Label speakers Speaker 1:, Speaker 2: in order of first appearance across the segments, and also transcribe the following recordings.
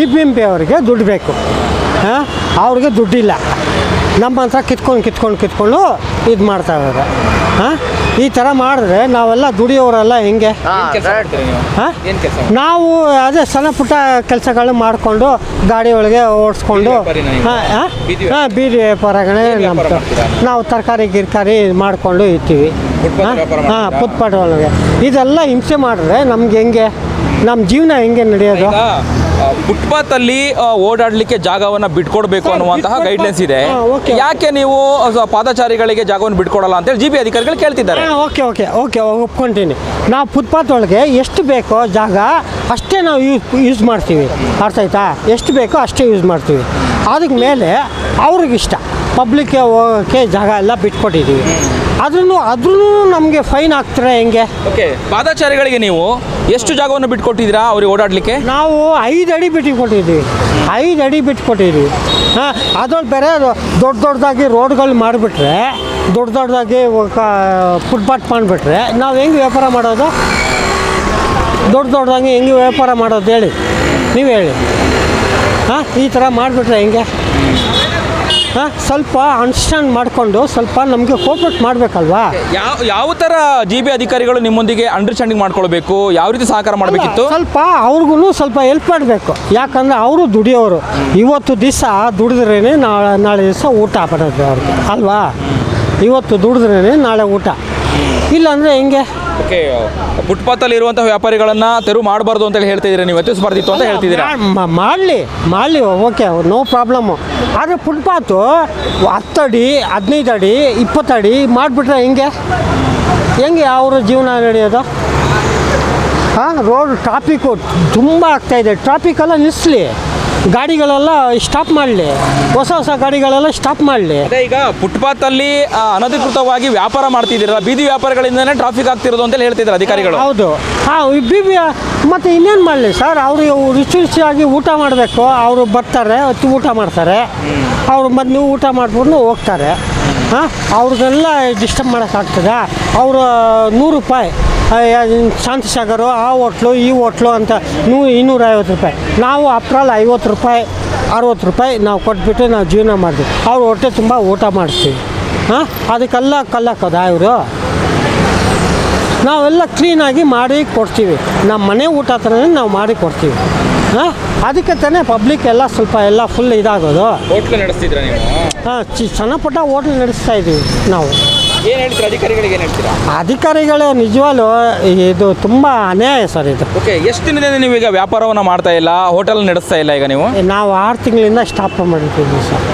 Speaker 1: BBMP ಅವರಿಗೆ ದುಡ್ಡು ಬೇಕು, ಅವ್ರಿಗೆ ದುಡ್ಡಿಲ್ಲ. ನಮ್ಮ ಹತ್ರ ಕಿತ್ಕೊಂಡು ಇದು ಮಾಡ್ತಾ ಇದ್ದಾರೆ. ಈ ಥರ ಮಾಡಿದ್ರೆ ನಾವೆಲ್ಲ ದುಡಿಯೋರೆಲ್ಲ ಹೆಂಗೆ? ನಾವು ಅದೇ ಸಣ್ಣ ಪುಟ್ಟ ಕೆಲಸಗಳು ಮಾಡಿಕೊಂಡು ಗಾಡಿ ಒಳಗೆ ಓಡಿಸ್ಕೊಂಡು ಬೀದಿ ವ್ಯಾಪಾರಗಳೇ ನಾವು ತರಕಾರಿ ಗಿರ್ಕಾರಿ ಮಾಡಿಕೊಂಡು ಇರ್ತೀವಿ. ಫುಟ್ಪಾತ್ ಒಳಗೆ ಇದೆಲ್ಲ ಹಿಂಸೆ ಮಾಡಿದ್ರೆ ನಮ್ಗೆ ಹೆಂಗೆ, ನಮ್ಮ ಜೀವನ ಹೆಂಗೆ ನಡೆಯೋದು?
Speaker 2: ಫುಟ್ಪಾತಲ್ಲಿ ಓಡಾಡಲಿಕ್ಕೆ ಜಾಗವನ್ನು ಬಿಟ್ಕೊಡ್ಬೇಕು ಅನ್ನುವಂತಹ ಗೈಡ್ಲೈನ್ಸ್ ಇದೆ. ಯಾಕೆ ನೀವು ಪಾದಚಾರಿಗಳಿಗೆ ಜಾಗವನ್ನು ಬಿಟ್ಕೊಡಲ್ಲ ಅಂತೇಳಿ GB ಅಧಿಕಾರಿಗಳು ಕೇಳ್ತಿದ್ದಾರೆ.
Speaker 1: ಓಕೆ ಒಪ್ಕೊಂತೀನಿ. ನಾವು ಫುಟ್ಪಾತ್ ಒಳಗೆ ಎಷ್ಟು ಬೇಕೋ ಜಾಗ ಅಷ್ಟೇ ನಾವು ಯೂಸ್ ಮಾಡ್ತೀವಿ, ಅರ್ಥ ಆಯ್ತಾ? ಎಷ್ಟು ಬೇಕೋ ಅಷ್ಟೇ ಯೂಸ್ ಮಾಡ್ತೀವಿ. ಅದಕ್ಕೆ ಮೇಲೆ ಅವ್ರಿಗಿಷ್ಟ ಪಬ್ಲಿಕ್ಗೆ ಹೋಗೋಕ್ಕೆ ಜಾಗ ಎಲ್ಲ ಬಿಟ್ಕೊಟ್ಟಿದ್ದೀವಿ. ಆದ್ರೂ ನಮಗೆ ಫೈನ್ ಹಾಕ್ತಾರೆ ಹೆಂಗೆ?
Speaker 2: ಓಕೆ, ಪಾದಚಾರಿಗಳಿಗೆ ನೀವು ಎಷ್ಟು ಜಾಗವನ್ನು ಬಿಟ್ಕೊಟ್ಟಿದ್ದೀರಾ ಅವ್ರಿಗೆ ಓಡಾಡಲಿಕ್ಕೆ?
Speaker 1: ನಾವು 5 ಅಡಿ ಬಿಟ್ಟುಕೊಟ್ಟಿದ್ದೀವಿ. 5 ಅಡಿ ಬಿಟ್ಕೊಟ್ಟಿದ್ದೀವಿ. ಅದ್ರಲ್ಲಿ ಬೇರೆ ದೊಡ್ಡದಾಗಿ ರೋಡ್ಗಳು ಮಾಡಿಬಿಟ್ರೆ, ದೊಡ್ಡದಾಗಿ ಫುಟ್ಪಾತ್ ಮಾಡಿಬಿಟ್ರೆ ನಾವು ಹೆಂಗೆ ವ್ಯಾಪಾರ ಮಾಡೋದು? ದೊಡ್ಡದಾಗಿ ಹೆಂಗೆ ವ್ಯಾಪಾರ ಮಾಡೋದು ಹೇಳಿ, ನೀವು ಹೇಳಿ. ಈ ಥರ ಮಾಡಿಬಿಟ್ರೆ ಹೆಂಗೆ? ಸ್ವಲ್ಪ ಅಂಡರ್ಸ್ಟ್ಯಾಂಡ್ ಮಾಡಿಕೊಂಡು ಸ್ವಲ್ಪ ನಮಗೆ ಕೋಪರೇಟ್ ಮಾಡಬೇಕಲ್ವಾ?
Speaker 2: ಯಾವ ಥರ GB ಅಧಿಕಾರಿಗಳು ನಿಮ್ಮೊಂದಿಗೆ ಅಂಡರ್ಸ್ಟ್ಯಾಂಡಿಂಗ್ ಮಾಡ್ಕೊಳ್ಬೇಕು, ಯಾವ ರೀತಿ ಸಹಕಾರ ಮಾಡಬೇಕಿತ್ತು?
Speaker 1: ಸ್ವಲ್ಪ ಅವ್ರಿಗೂ ಸ್ವಲ್ಪ ಹೆಲ್ಪ್ ಮಾಡಬೇಕು. ಯಾಕಂದರೆ ಅವರು ದುಡಿಯೋರು. ಇವತ್ತು ದಿವಸ ದುಡಿದ್ರೇ ನಾಳೆ ದಿವಸ ಊಟ ಬರೋದು ಅವ್ರಿಗೆ ಅಲ್ವಾ? ಇವತ್ತು ದುಡಿದ್ರೇ ನಾಳೆ ಊಟ, ಇಲ್ಲಾಂದರೆ ಹೆಂಗೆ?
Speaker 2: ಓಕೆ, ಫುಟ್ಪಾತಲ್ಲಿ ಇರುವಂತಹ ವ್ಯಾಪಾರಿಗಳನ್ನು ತೆರವು ಮಾಡಬಾರ್ದು ಅಂತೇಳಿ ಹೇಳ್ತಿದ್ದೀರಾ, ನೀವು ಎತ್ತಿಸಬಾರ್ದಿತ್ತು ಅಂತ ಹೇಳ್ತಿದ್ದೀರಾ?
Speaker 1: ಮಾಡಲಿ ಓಕೆ, ನೋ ಪ್ರಾಬ್ಲಮ್ಮು. ಆದರೆ ಫುಟ್ಪಾತು 10 ಅಡಿ 15 ಅಡಿ 20 ಅಡಿ ಮಾಡಿಬಿಟ್ರೆ ಹೆಂಗೆ ಅವ್ರ ಜೀವನ ನಡೆಯೋದು? ರೋಡ್ ಟ್ರಾಫಿಕ್ಕು ತುಂಬ ಆಗ್ತಾಯಿದೆ. ಟ್ರಾಫಿಕೆಲ್ಲ ನಿಲ್ಲಿಸಲಿ, ಗಾಡಿಗಳೆಲ್ಲ ಸ್ಟಾಪ್ ಮಾಡಲಿ, ಹೊಸ ಗಾಡಿಗಳೆಲ್ಲ ಸ್ಟಾಪ್ ಮಾಡಲಿ.
Speaker 2: ಅದೇ ಈಗ ಫುಟ್ಪಾತಲ್ಲಿ ಅನಧಿಕೃತವಾಗಿ ವ್ಯಾಪಾರ ಮಾಡ್ತಿದ್ದೀರಲ್ಲ, ಬೀದಿ ವ್ಯಾಪಾರಗಳಿಂದನೇ ಟ್ರಾಫಿಕ್ ಆಗ್ತಿರೋದು ಅಂತೇಳಿ ಹೇಳ್ತಿದ್ದಾರೆ ಅಧಿಕಾರಿಗಳು.
Speaker 1: ಹೌದು, ಮತ್ತು ಇನ್ನೇನು ಮಾಡಲಿ ಸರ್? ಅವರು ರುಚಿಯಾಗಿ ಊಟ ಮಾಡಬೇಕು. ಅವರು ಬರ್ತಾರೆ, ಊಟ ಮಾಡ್ತಾರೆ. ಅವರು ನೀವು ಊಟ ಮಾಡ್ಬಿಟ್ಟು ಹೋಗ್ತಾರೆ. ಅವ್ರಿಗೆಲ್ಲ ಡಿಸ್ಟರ್ಬ್ ಮಾಡೋಕ್ಕಾಗ್ತದೆ? ಅವರು 100 ರೂಪಾಯಿ ಶಾಂತಿಸಾಗರು, ಆ ಹೋಟ್ಲು ಈ ಹೋಟ್ಲು ಅಂತ 250 ರೂಪಾಯಿ. ನಾವು ಅಪ್ರಲ್ಲಿ 50 ರೂಪಾಯಿ 60 ರೂಪಾಯಿ ನಾವು ಕೊಟ್ಬಿಟ್ಟು ನಾವು ಜೀವನ ಮಾಡ್ತೀವಿ. ಅವ್ರು ಹೊಟ್ಟೆ ತುಂಬ ಊಟ ಮಾಡಿಸ್ತೀವಿ. ಅದಕ್ಕೆಲ್ಲ ಕಲ್ಲಾಕೋದ ಇವರು? ನಾವೆಲ್ಲ ಕ್ಲೀನಾಗಿ ಮಾಡಿ ಕೊಡ್ತೀವಿ. ನಮ್ಮ ಮನೆ ಊಟ ಥರನೇ ನಾವು ಮಾಡಿ ಕೊಡ್ತೀವಿ. ಅದಕ್ಕೆ ತಾನೇ ಪಬ್ಲಿಕ್ ಎಲ್ಲ ಸ್ವಲ್ಪ ಎಲ್ಲ ಫುಲ್ ಇದಾಗೋದು.
Speaker 2: ಹೋಟ್ಲು ನಡೆಸ್ತಿದ್ರ ನೀವು?
Speaker 1: ಸಣ್ಣ ಪುಟ್ಟ ಹೋಟ್ಲು ನಡೆಸ್ತಾ ಇದ್ದೀವಿ ನಾವು.
Speaker 2: ಏನು ಹೇಳ್ತೀರಾ ಅಧಿಕಾರಿಗಳಿಗೆ? ಏನು ಹೇಳ್ತೀರಾ?
Speaker 1: ಅಧಿಕಾರಿಗಳು ನಿಜವಾಗ್ಲೂ ಇದು ತುಂಬ ಅನ್ಯಾಯ ಸರ್ ಇದು.
Speaker 2: ಓಕೆ, ಎಷ್ಟು ದಿನದಿಂದ ನೀವು ಈಗ ವ್ಯಾಪಾರವನ್ನು ಮಾಡ್ತಾ ಇಲ್ಲ, ಹೋಟೆಲ್ ನಡೆಸ್ತಾ ಇಲ್ಲ ಈಗ ನೀವು?
Speaker 1: ನಾವು 6 ತಿಂಗಳಿಂದ ಸ್ಟಾಪ್ ಮಾಡಿರ್ತೀವಿ ಸರ್.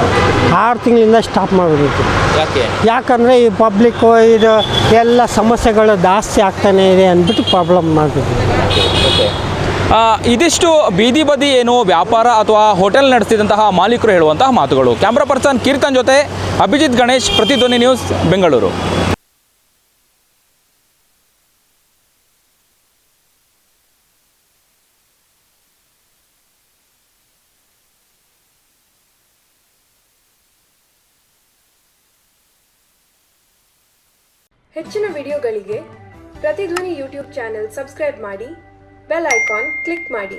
Speaker 1: 6 ತಿಂಗಳಿಂದ ಸ್ಟಾಪ್ ಮಾಡಿರ್ತೀವಿ. ಯಾಕಂದರೆ ಈ ಪಬ್ಲಿಕ್ಕು ಇದು ಎಲ್ಲ ಸಮಸ್ಯೆಗಳು ಜಾಸ್ತಿ ಆಗ್ತಾನೆ ಇದೆ ಅಂದ್ಬಿಟ್ಟು ಪ್ರಾಬ್ಲಮ್ ಮಾಡ್ತಿದ್ವಿ.
Speaker 2: ಇದಿಷ್ಟು ಬೀದಿ ಬದಿ ಏನು ವ್ಯಾಪಾರ ಅಥವಾ ಹೋಟೆಲ್ ನಡೆಸ್ತಿದ್ದಂತಹ ಮಾಲೀಕರು ಹೇಳುವಂತಹ ಮಾತುಗಳು. ಕ್ಯಾಮ್ರಾ ಪರ್ಸನ್ ಕೀರ್ತನ್ ಜೊತೆ ಅಭಿಜಿತ್ ಗಣೇಶ್, ಪ್ರತಿಧ್ವನಿ ನ್ಯೂಸ್, ಬೆಂಗಳೂರು.
Speaker 3: ಹೆಚ್ಚಿನ ವಿಡಿಯೋಗಳಿಗೆ ಪ್ರತಿಧ್ವನಿ ಯೂಟ್ಯೂಬ್ ಚಾನೆಲ್ ಸಬ್ಸ್ಕ್ರೈಬ್ ಮಾಡಿ, ಬೆಲ್ ಐಕಾನ್ ಕ್ಲಿಕ್ ಮಾಡಿ.